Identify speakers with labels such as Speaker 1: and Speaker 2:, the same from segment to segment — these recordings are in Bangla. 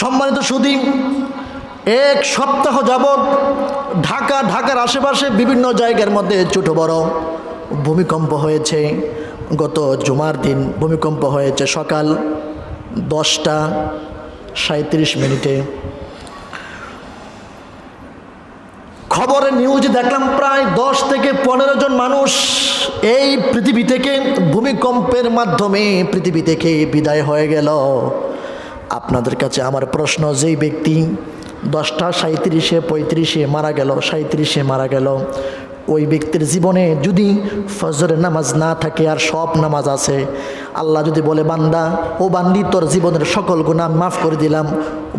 Speaker 1: সম্মানিত সুধী, এক সপ্তাহ যাবৎ ঢাকার আশেপাশে বিভিন্ন জায়গার মধ্যে ছোট বড় ভূমিকম্প হয়েছে। গত জুমার দিন ভূমিকম্প হয়েছে সকাল 10:37। খবরে নিউজে দেখলাম প্রায় 10 থেকে 15 জন মানুষ এই পৃথিবী থেকে ভূমিকম্পের মাধ্যমে পৃথিবী থেকে বিদায় হয়ে গেল। আপনাদের কাছে আমার প্রশ্ন, যেই ব্যক্তি 10:37, 35 মারা গেল, 37 মারা গেল, ওই ব্যক্তির জীবনে যদি ফজরের নামাজ না থাকে আর সব নামাজ আছে, আল্লাহ যদি বলে বান্দা ও বান্দি তোর জীবনের সকল গুনাহ মাফ করে দিলাম,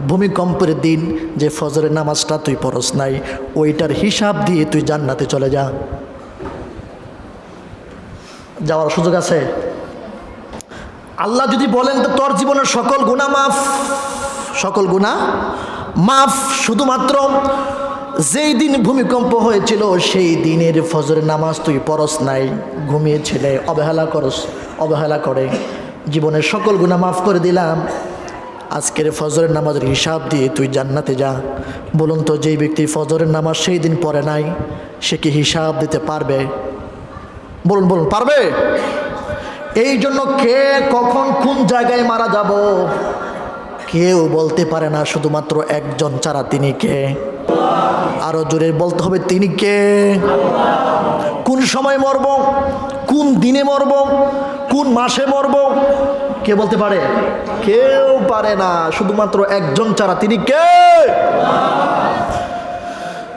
Speaker 1: ভূমিকম্পের দিন যে ফজরের নামাজটা তুই পড়স নাই ওইটার হিসাব দিয়ে তুই জান্নাতে চলে যা, যাওয়ার সুযোগ আছে? আল্লাহ যদি বলেন তো তোর জীবনের সকল গুনাহ মাফ, সকল গুনাহ মাফ, শুধুমাত্র যেই দিন ভূমিকম্প হয়েছিল সেই দিনের ফজরের নামাজ তুই পড়স নাই, ঘুমিয়েছিলে, অবহেলা করে জীবনের সকল গুনাহ মাফ করে দিলাম, আজকের ফজরের নামাজের হিসাব দিয়ে তুই জান্নাতে যা। বলুন তো, যেই ব্যক্তি ফজরের নামাজ সেই দিন পড়ে নাই সে কি হিসাব দিতে পারবে? বলুন পারবে? এই জন্য কে কখন কোন জায়গায় মারা যাব কেউ বলতে পারে না, শুধুমাত্র একজন ছাড়া, তিনি কে? আরো জোরে বলতে হবে, তিনি কে? কোন সময় মরব, কোন দিনে মরব, কোন মাসে মরব কে বলতে পারে? কেউ পারে না, শুধুমাত্র একজন ছাড়া, তিনি কে?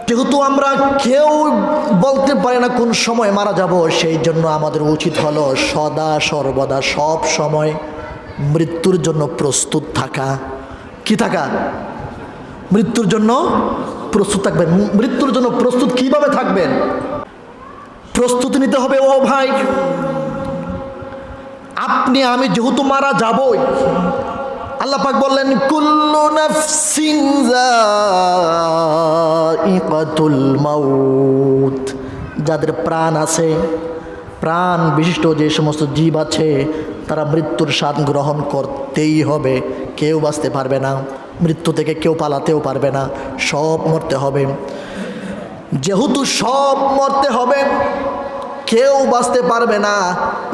Speaker 1: যেহেতু আমরা কেউ বলতে পারি না কোন সময় মারা যাব, সেই জন্য আমাদের উচিত হলো সদা সর্বদা সব সময় মৃত্যুর জন্য প্রস্তুত থাকা। কি থাকা? মৃত্যুর জন্য প্রস্তুত থাকবেন। মৃত্যুর জন্য প্রস্তুত কিভাবে থাকবেন? প্রস্তুতি নিতে হবে। ও ভাই, আপনি আমি যেহেতু মারা যাবই, আল্লাহ পাক বললেন কুল্লু নাফসিন যায়িকাতুল মাউত, যাদের প্রাণ আছে, প্রাণ বিশিষ্ট যে সমস্ত জীব আছে তারা মৃত্যুর স্বাদ গ্রহণ করতেই হবে, কেউ বাঁচতে পারবে না, মৃত্যু থেকে কেউ পালাতেও পারবে না, সব মরতে হবে। যেহেতু সব মরতে হবে, কেউ বাঁচতে পারবে না,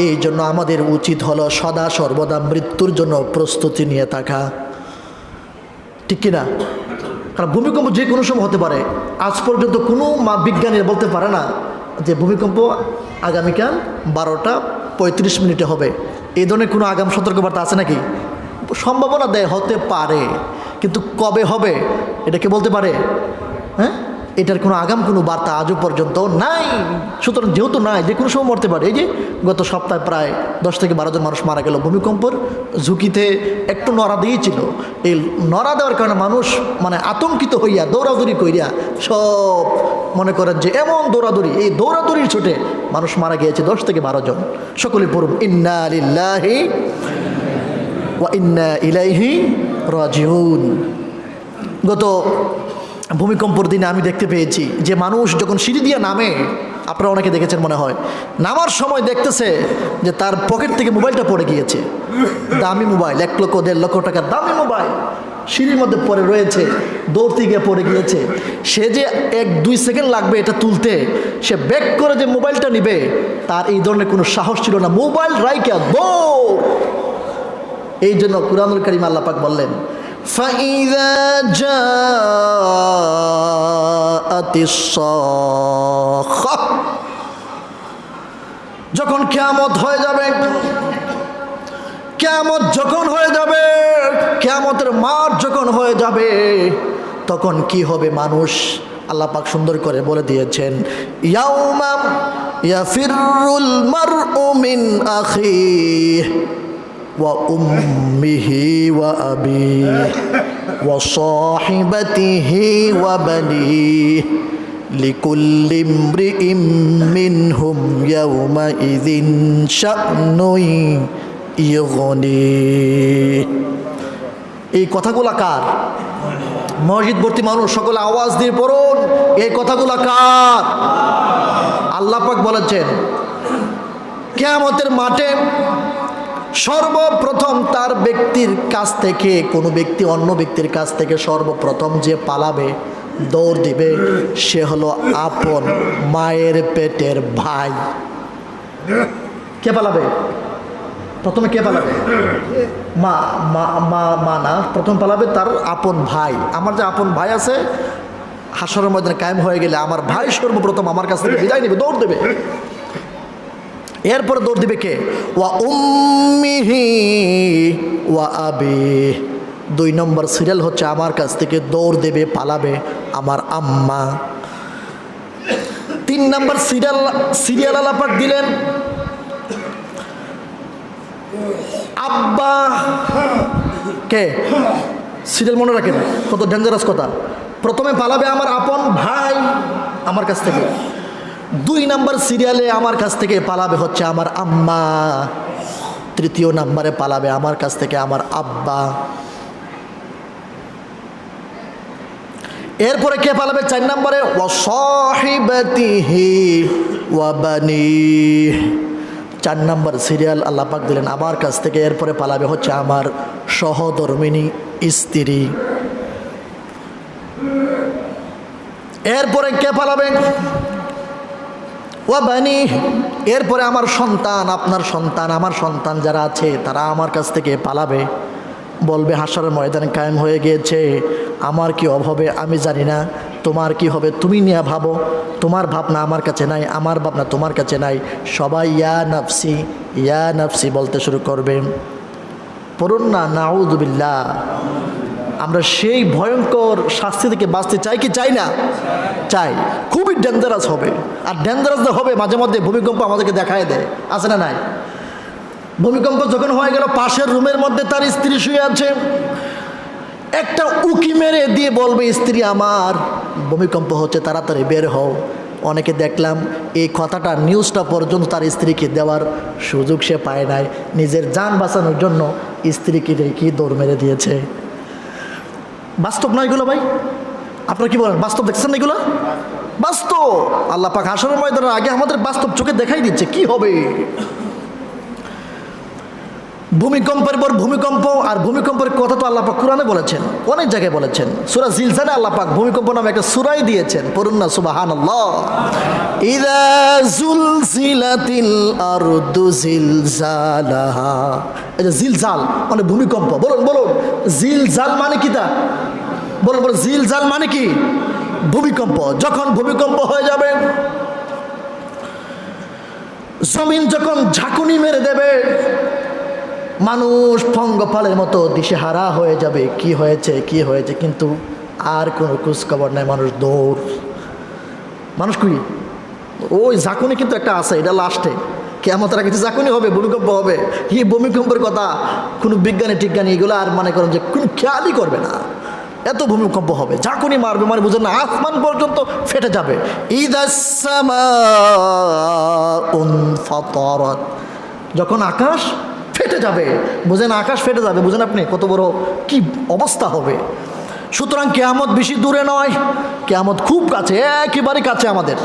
Speaker 1: এই জন্য আমাদের উচিত হলো সদা সর্বদা মৃত্যুর জন্য প্রস্তুতি নিয়ে থাকা। ঠিক কিনা? কারণ ভূমিকম্প যে কোনো সময় হতে পারে। আজ পর্যন্ত কোনো বিজ্ঞানীরা বলতে পারে না যে ভূমিকম্প আগামীকাল 12:35 হবে। এই ধরনের কোনো আগাম সতর্কবার্তা আছে নাকি? সম্ভাবনা দেয় হতে পারে, কিন্তু কবে হবে এটা কে বলতে পারে? হ্যাঁ, এটার কোনো আগাম কোনো বার্তা আজও পর্যন্ত নাই। সুতরাং যেহেতু নাই, যে কোনো সময় মরতে পারে। এই যে গত সপ্তাহে প্রায় 10 থেকে 12 জন মানুষ মারা গেল ভূমিকম্পর ঝুঁকিতে। একটু নড়া দিয়েছিল, এই নড়া দেওয়ার কারণে মানুষ আতঙ্কিত হইয়া দৌড়াদৌড়ি কইরা সব মনে করেন যে এমন দৌড়াদৌড়ি, এই দৌড়াদৌড়ির ছোটে মানুষ মারা গিয়েছে 10 থেকে 12 জন। সকলে পড়ুন ইন্না লিল্লাহি ওয়া ইন্না ইলাইহি রাজিউন। গত ভূমিকম্পর দিনে আমি দেখতে পেয়েছি যে মানুষ যখন সিঁড়ি দিয়ে নামে, আপনারা অনেকে দেখেছেন মনে হয়, নামার সময় দেখতেছে যে তার পকেট থেকে মোবাইলটা পড়ে গিয়েছে, দামি মোবাইল, 1 লক্ষ 1.5 লক্ষ টাকার দামি মোবাইল সিঁড়ির মধ্যে পড়ে রয়েছে, দৌড়তে গিয়ে পড়ে গিয়েছে। সে যে 1-2 সেকেন্ড লাগবে এটা তুলতে, সে ব্যাক করে যে মোবাইলটা নিবে তার এই ধরনের কোনো সাহস ছিল না, মোবাইল রাইকা দৌড়। এই জন্য কুরআনুল কারীম আল্লাহ পাক বললেন فَإِذَا جَاءَتِ الصَّاخَّةُ, যখন কিয়ামত হয়ে যাবে, কিয়ামত যখন হয়ে যাবে, কিয়ামতের মাঠ যখন হয়ে যাবে, তখন কি হবে মানুষ? আল্লাহ পাক সুন্দর করে বলে দিয়েছেন ইয়াউমা ইয়াফিরুল মারউ মিন আখিহি ওয়া উম্মিহি ওয়া আবিহি ওয়া সাহিবাতিহি ওয়া বানিহি লিকুল্লি ইমরিইম মিনহুম ইয়াউমাইযিন শা'নুন ইউগনিহি। এই কথাগুলা কার? মসজিদ ভর্তি মানুষ সকলে আওয়াজ দিয়ে পড়ুন, এই কথাগুলা কার? আল্লাহ পাক বলেছেন কিয়ামতের মাঠে সর্বপ্রথম তার ব্যক্তির কাছ থেকে, কোনো ব্যক্তি অন্য ব্যক্তির কাছ থেকে সর্বপ্রথম যে পালাবে, দৌড় দিবে, সে হলো আপন মায়ের পেটের ভাই। কে পালাবে প্রথমে? কে পালাবে? মা মা মা মা না, প্রথম পালাবে তার আপন ভাই। আমার যে আপন ভাই আছে, হাসরের ময়দানে কায়েম হয়ে গেলে আমার ভাই সর্বপ্রথম আমার কাছ থেকে বিদায় নেবে, দৌড় দেবে। এরপরে দৌড় দিবে কে? ওয়া উম্মিহি ওয়া আবি। 2 নম্বর সিরিয়াল হচ্ছে আমার কাছ থেকে দৌড় দেবে, পালাবে আমার আম্মা। 3 নম্বর সিরিয়াল আল্লাহ পাক দিলেন আব্বা। কে? সিরিয়াল মনে রাখেন, কত ডেঞ্জারাস কথা। প্রথমে পালাবে আমার আপন ভাই আমার কাছ থেকে। 2 নম্বর সিরিয়ালে আমার কাছ থেকে পালাবে হচ্ছে আমার আম্মা। 3 নম্বরে পালাবে আমার কাছ থেকে আমার আব্বা। এরপরে কে পালাবে? 4 নম্বরে ওয়া সাহিবাতিহি ওয়া বানিহি। 4 নম্বর সিরিয়াল আল্লাহ পাক দিলেন আমার কাছ থেকে। এরপরে পালাবে হচ্ছে আমার সহধর্মিনী স্ত্রী। এরপরে কে পালাবে? ওয়া বানিহি। এরপরে আমার সন্তান, আপনার সন্তান, আমার সন্তান যারা আছে তারা আমার কাছ থেকে পালাবে, বলবে হাসরের ময়দানে কায়েম হয়ে গিয়েছে, আমার কি অভাবে আমি জানি না, তোমার কি হবে তুমি নিয়ে ভাবো, তোমার ভাবনা আমার কাছে নাই, আমার ভাবনা তোমার কাছে নাই। সবাই ইয়া নাফসি বলতে শুরু করবে। পড়ুন না, নাউযুবিল্লাহ। আমরা সেই ভয়ঙ্কর শাস্তি থেকে বাঁচতে চাই কি চাই না? চাই। খুবই ডেঞ্জারাস হবে। আর ডেঞ্জারাস হবে মাঝে মধ্যে ভূমিকম্প আমাদেরকে দেখায় দেয়, আছে না নাই? ভূমিকম্প যখন হয়ে গেল, পাশের রুমের মধ্যে তার স্ত্রী শুয়ে আছে, একটা উকি মেরে দিয়ে বলবে, স্ত্রী আমার ভূমিকম্প হচ্ছে, তাড়াতাড়ি বের হও। অনেকে দেখলাম এই কথাটা, নিউজটা পর্যন্ত তার স্ত্রীকে দেওয়ার সুযোগ সে পায় নাই। নিজের জান বাঁচানোর জন্য স্ত্রীকে রেখে দৌড় মেরে দিয়েছে। বাস্তব নয় এগুলো ভাই? আপনারা কি বলেন? বাস্তব দেখছেন না এগুলো? বাস্তব। আল্লাহ পাক হাসরের ময়দানের আগে আমাদের বাস্তব চোখে দেখাই দিচ্ছে কি হবে। ভূমিকম্পের পর ভূমিকম্প। আর ভূমিকম্পের কথা তো আল্লাহ পাক কুরআনে বলেছেন, অনেক জায়গায় বলেছেন। সূরা জিলজালে আল্লাহ পাক ভূমিকম্প নামে একটা সূরাই দিয়েছেন, পড়ুন না সুবহানাল্লাহ। ইযা যুলজিলাতিল আরদু জিলজালাহা। এই যে জিলজাল মানে ভূমিকম্প। বলুন বলুন, জিলজাল মানে কি? তা বলুন বলুন, জিলজাল মানে কি? ভূমিকম্প। যখন ভূমিকম্প হয়ে যাবে, জমিন যখন ঝাঁকুনি মেরে দেবে, মানুষ পঙ্গপালের মতো দিশেহারা হয়ে যাবে, কি হয়েছে কি হয়েছে, কিন্তু আর কোনো খোঁজখবর নাই। মানুষ দৌড়। মানুষ কি ওই ঝাঁকুনি কিন্তু একটা আছে, এটা লাস্টে কিয়ামতের আগে কিছু ঝাঁকুনি হবে, ভূমিকম্প হবে। এই ভূমিকম্পের কথা কোনো বিজ্ঞানী টিজ্ঞানী এগুলো আর মনে করেন যে কোনো খেয়ালই করবে না। এত ভূমিকম্প হবে, ঝাঁকুনি মারবে, মানে বুঝেন না, আসমান পর্যন্ত ফেটে যাবে। ইদাস সামাউন ফাতারাত। যখন আকাশ ফেটে যাবে, বুঝেন, আকাশ ফেটে যাবে, বুঝেন আপনি কত বড় কি অবস্থা হবে। সুতরাং কিয়ামত বেশি দূরে নয়, কিয়ামত খুব কাছে, একেবারে কাছে আমাদের।